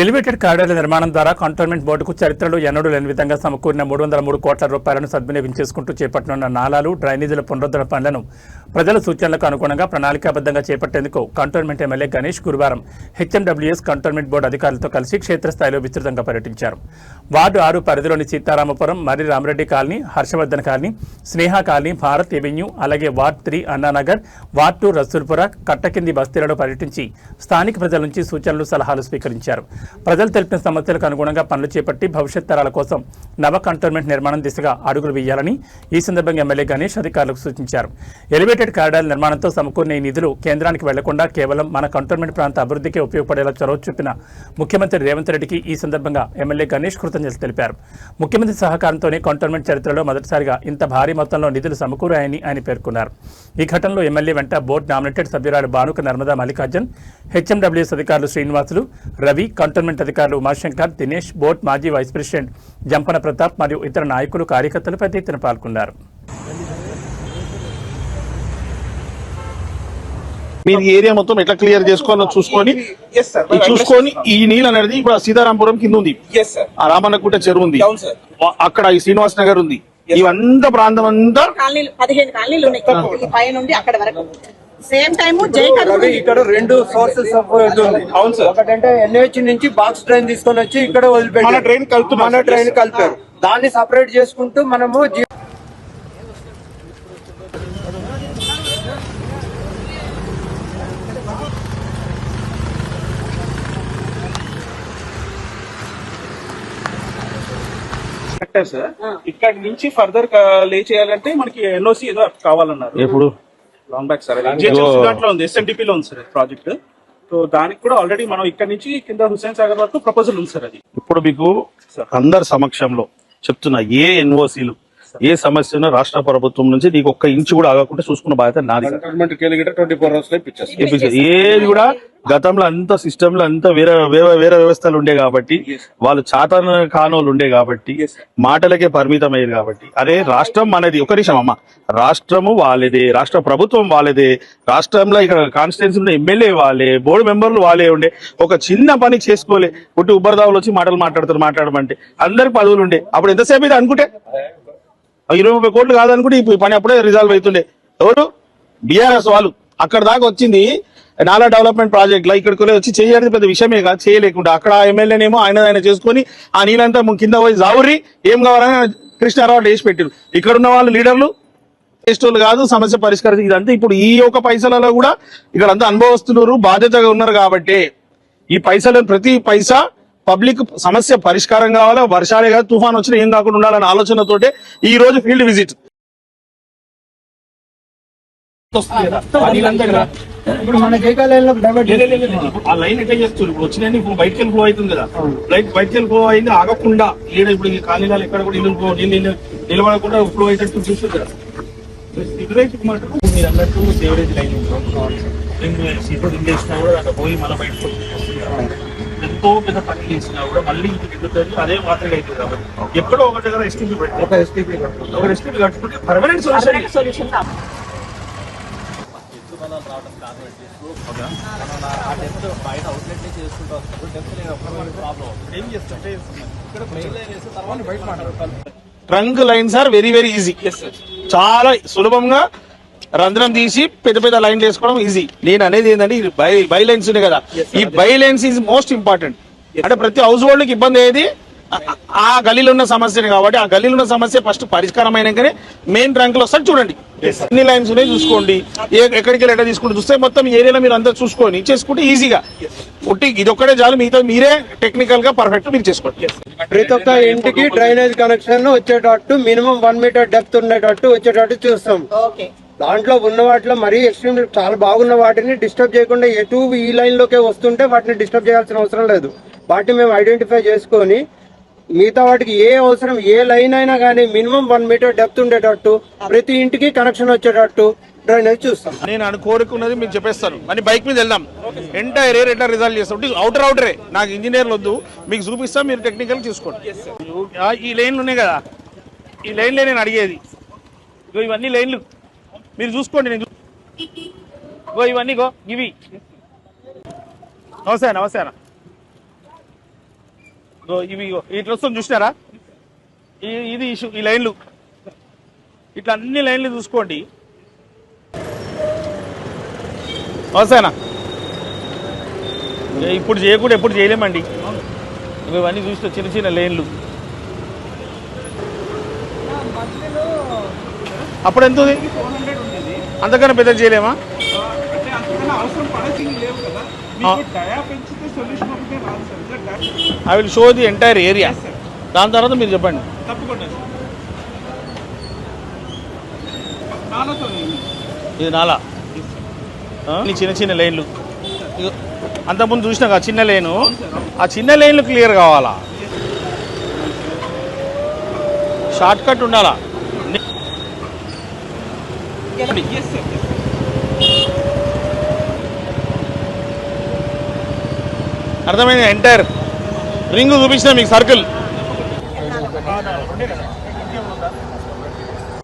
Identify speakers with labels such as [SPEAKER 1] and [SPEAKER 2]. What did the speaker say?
[SPEAKER 1] Elevated కారిడార్ల నిర్మాణం ద్వారా cantonment బోర్డుకు చరిత్రలో ఎన్నడూ లేని విధంగా సమకూరిన 303 కోట్ల రూపాయలను సద్వినియోగం చేసుకుంటూ చేపట్టనున్న నాలాలు, డ్రైనేజీల పునరుద్ధరణ పనులను ప్రజల సూచనలకు అనుగుణంగా ప్రణాళికాబద్ధంగా చేపట్టేందుకు కంటోన్మెంట్ ఎమ్మెల్యే గణేష్ గురువారం హెచ్ఎండబ్ల్యూఎస్ కంటోన్మెంట్ బోర్డు అధికారులతో కలిసి క్షేత్రస్థాయిలో విస్తృతంగా పర్యటించారు. వార్డు 6 పరిధిలోని సీతారామపురం, మర్రి రామరెడ్డి కాలనీ, హర్షవర్ధన్ కాలనీ, స్నేహ కాలనీ, భారత్ ఎవెన్యూ, అలాగే వార్డ్ 3 అన్నానగర్, వార్డ్ 2 రసూల్పుర, కట్టకింది బస్తీలలో పర్యటించి స్థానిక ప్రజల నుంచి సూచనలు, సలహాలు స్వీకరించారు. ప్రజలు తెలిపిన సమస్యలకు అనుగుణంగా పనులు చేపట్టి భవిష్యత్ తరాల కోసం నవ కంటోన్మెంట్ నిర్మాణం దిశగా అడుగులు వేయాలని ఈ సందర్భంగా ఎమ్మెల్యే గణేష్ అధికారులకు సూచించారు. ఎలివేటెడ్ కారిడార్ నిర్మాణంతో సమకూరిన ఈ నిధులు కేంద్రానికి వెళ్లకుండా కేవలం మన కంటోన్మెంట్ ప్రాంత అభివృద్ధికి ఉపయోగపడేలా చొరవ చూపిన ముఖ్యమంత్రి రేవంత్ రెడ్డికి ఈ సందర్భంగా ఎమ్మెల్యే గణేష్ కృతజ్ఞతలు తెలిపారు. ముఖ్యమంత్రి సహకారంతోనే కంటోన్మెంట్ చరిత్రలో మొదటిసారిగా ఇంత భారీ మొత్తంలో నిధులు సమకూరాయని ఆయన పేర్కొన్నారు. ఈ ఘటనలో ఎమ్మెల్యే వెంట బోర్డు నామినేటెడ్ సభ్యురాలు బానుక నర్మదా మల్లికార్జున్, హెచ్ఎండబ్ల్యూఎస్ అధికారులు శ్రీనివాసులు, రవి, కంటోన్మెంట్ అధికారులు ఉమాశంకర్, దినేష్, బోర్డు మాజీ వైస్ ప్రెసిడెంట్ జంపన ప్రతాప్ మరియు ఇతర నాయకులు, కార్యకర్తలు పెద్ద ఎత్తున పాల్గొన్నారు.
[SPEAKER 2] మీరు ఏరియా మొత్తం ఎట్లా క్లియర్ చేసుకోవాలో చూసుకొని ఈ నీళ్ళు అనేది ఇప్పుడు సీతారాంపురం కింద ఉంది, ఆ రామన్నకుంట చెరువు ఉంది, అక్కడ ఈ శ్రీనివాస్ నగర్ ఉంది, ఇవంతా ప్రాంతం అంతా
[SPEAKER 3] 15 కాలనీలు ఉన్నాయి పై నుండి అక్కడ వరకు. సేమ్ టైం
[SPEAKER 4] ఇక్కడ 2 సోర్సెస్ ఆఫ్ ఉంది. అవును సార్. ఒకటంటే ఎన్హెచ్ నుంచి బాక్స్ డ్రైన్ తీసుకొని వచ్చి ఇక్కడ వదిలిపెట్టారు, మన డ్రైన్ కలిపారు. దాన్ని సపరేట్ చేసుకుంటూ మనము
[SPEAKER 5] సార్ ఇక్కడ నుంచి ఫర్దర్ లే చేయాలంటే మనకి ఎన్ఓసి ఏదో కావాలన్నారు.
[SPEAKER 2] ఎప్పుడు
[SPEAKER 5] లాంగ్ బ్యాక్ సార్ దాంట్లో ఉంది, ఎస్ఎన్డిపి లో ఉంది సార్ ప్రాజెక్ట్. సో దానికి కూడా ఆల్రెడీ మనం ఇక్కడ నుంచి కింద హుస్సేన్ సాగర్ వరకు ప్రపోజల్ ఉంది సార్. అది
[SPEAKER 2] ఇప్పుడు మీకు అందరి సమక్షంలో చెప్తున్నా, ఏ ఎన్ఓసీలు ఏ సమస్య ఉన్నా రాష్ట్ర ప్రభుత్వం నుంచి నీకు ఒక్క ఇంచు కూడా ఆగకుండా చూసుకున్న బాధ్యత నాది.
[SPEAKER 4] 24 hours
[SPEAKER 2] ఏది కూడా గతంలో అంత సిస్టమ్ లో అంత వేరే వ్యవస్థలు ఉండే కాబట్టి, వాళ్ళు చాతన కానోళ్ళు ఉండే కాబట్టి, మాటలకే పరిమితం అయ్యేది కాబట్టి, అదే రాష్ట్రం మనది. ఒక నిమిషం అమ్మ, రాష్ట్రము వాళ్ళదే, రాష్ట్ర ప్రభుత్వం వాళ్ళదే, రాష్ట్రంలో ఇక్కడ కాన్స్టిట్యున్సీ ఎమ్మెల్యే వాళ్ళే, బోర్డు మెంబర్లు వాళ్ళే ఉండే. ఒక చిన్న పని చేసుకోలే, పుట్టి ఉబ్బరదావులు వచ్చి మాట్లాడమంటే అందరికి పదవులు ఉండే. అప్పుడు ఎంతసేపు ఇది అనుకుంటే 20-30 కోట్లు కాదనుకుంటే ఈ పని అప్పుడే రిజాల్వ్ అవుతుండే. ఎవరు బీఆర్ఎస్ వాళ్ళు. అక్కడ దాకా వచ్చింది నాలా డెవలప్మెంట్ ప్రాజెక్ట్ లో, ఇక్కడికి వచ్చి చేయాలి పెద్ద విషయమే కాదు. చేయలేకుండా అక్కడ ఎమ్మెల్యేనేమో ఆయన చేసుకుని ఆ నీళ్ళంతా కింద పోయి జావురి ఏం కావాలని కృష్ణారావు వేసి పెట్టారు. ఇక్కడ ఉన్న వాళ్ళు లీడర్లు చేసేటోళ్ళు కాదు, సమస్య పరిష్కరించి ఇదంతా. ఇప్పుడు ఈ యొక్క పైసలలో కూడా ఇక్కడ అంతా అనుభవస్తున్నారు, బాధ్యతగా ఉన్నారు కాబట్టి ఈ పైసలను ప్రతి పైసా పబ్లిక్ సమస్య పరిష్కారం కావాలా, వర్షాలే కాదు తుఫాన్ వచ్చినా ఏం కాకుండా ఉండాలనే ఆలోచనతోటే ఈ రోజు ఫీల్డ్ విజిట్.
[SPEAKER 4] ఇప్పుడు మన జైకాలయంలో
[SPEAKER 2] ఆ లైన్ ఎట్లా చేస్తారు, ఇప్పుడు వచ్చినాయి ఇప్పుడు బయటకి ఫ్లో అవుతుంది కదా, బయటకి ఫ్లో అయింది ఆగకుండా ఈడ ఇప్పుడు ఈ కాలనీలు ఎక్కడ కూడా నీళ్ళు నిలబడకుండా ఫ్లో అయ్యేటట్టు చూస్తుంది కదా. మీరు అన్నట్టు సేవరేజ్ లైన్ చేసినా కూడా అక్కడ పోయి మళ్ళీ బయటకు ఎంతో పెద్ద పని చేసినా కూడా మళ్ళీ ఇంటికి అదే మాత్రమే అవుతుంది. కాబట్టి ఎక్కడో ఒక దగ్గర ఎస్టీపీ పెట్టి ఒక ఎస్టీపీ కట్టుకుంటే పర్మనెంట్ సొల్యూషన్.
[SPEAKER 6] బయట అవుట్లెట్ చేసుకుంటూ వస్తారు. ఏం చేస్తుంటే ఇక్కడ మెయిన్ లైన్ వేస్తే తర్వాత బయట మాట్లాడతారు.
[SPEAKER 2] Trunk lines are very very easy. చాలా సులభంగా రంధ్రం తీసి పెద్ద పెద్ద లైన్లు వేసుకోవడం ఈజీ. నేను అనేది ఏంటంటే బై లైన్స్ ఉన్నాయి కదా, ఈ by lines is most important. అంటే ప్రతి హౌస్ హోల్డ్ కి ఇబ్బంది అయ్యేది ఆ గలీలో ఉన్న సమస్యనే కాబట్టి ఆ గలీలో ఉన్న సమస్య ఫస్ట్ పరిష్కారం అయినాకనే మెయిన్ ట్రంక్ లో వస్తారు. చూడండి ఎన్ని లైన్స్ ఉన్నాయి చూసుకోండి, ఎక్కడికి వెళ్ళి ఎట్లా తీసుకుంటే చూస్తే మొత్తం ఏరియాలో మీరు అంతా చూసుకొని చేసుకుంటే ఈజీగా ఒట్టి ఇది ఒక్కడే చాలు, మిగతా మీరే టెక్నికల్ గా పర్ఫెక్ట్ మీరు చేసుకోండి.
[SPEAKER 4] ప్రతి ఒక్క ఇంటికి డ్రైనేజ్ కనెక్షన్ వచ్చేటట్టు మినిమం 1 మీటర్ డెప్త్ ఉండేటట్టు వచ్చేటట్టు చూస్తాం. దాంట్లో ఉన్న వాటిలో మరీ ఎక్స్ట్రీమ్ చాలా బాగున్న వాటిని డిస్టర్బ్ చేయకుండా ఎటు ఈ లైన్ లోకే వస్తుంటే వాటిని డిస్టర్బ్ చేయాల్సిన అవసరం లేదు. వాటిని మేము ఐడెంటిఫై చేసుకొని మిగతా వాటికి ఏ అవసరం ఏ లైన్ అయినా కానీ మినిమం 1 మీటర్ డెప్త్ ఉండేటట్టు ప్రతి ఇంటికి కనెక్షన్ వచ్చేటట్టు డ్రైనేజ్ చూస్తాం.
[SPEAKER 2] నేను కోరుకున్నది మీకు చెప్పేస్తాను, మరి బైక్ మీద వెళ్దాం, ఎంటైర్ ఏరియా ఎట్లా రిజాల్వ్ చేస్తాం. అవుటరే నాకు ఇంజనీర్లు వద్దు, మీకు చూపిస్తాం, మీరు టెక్నికల్ చూసుకోండి. ఈ లైన్లు ఉన్నాయి కదా, ఈ లైన్లే నేను అడిగేది. ఇవన్నీ లైన్లు మీరు చూసుకోండి. నేను ఇవన్నీ ఇవి నమస్తే. ఇవి ఇట్లా వస్తుంది చూసినారా, ఇది ఇష్యూ. ఈ లైన్లు ఇట్లా అన్ని లైన్లు చూసుకోండి. అవసరనా ఇప్పుడు చేయకుండా ఎప్పుడు చేయలేమండి. ఇవన్నీ చూస్తే చిన్న చిన్న లైన్లు. అప్పుడు ఎంత ఉంది? అంతకన్నా పెద్ద చేయలేమా?
[SPEAKER 5] అంటే అంతకన్నా అవసరం పడాల్సింది లేవు కదా. మీకు డయా పెంచితే సొల్యూషన్ ఒకటే రాదు sir.
[SPEAKER 2] I will show the entire area. దాని తర్వాత మీరు చెప్పండి.
[SPEAKER 5] తప్పకుండా సార్. నాలాతో
[SPEAKER 2] ఇది నాలా, ఈ చిన్న చిన్న లైన్లు. అంతకుముందు చూసినా చిన్న లైను, ఆ చిన్న లైన్లు క్లియర్ కావాలా, షార్ట్ కట్ ఉండాలా. అర్థమైంది? ఎంటైర్ రింగ్ చూపించిన మీకు సర్కిల్.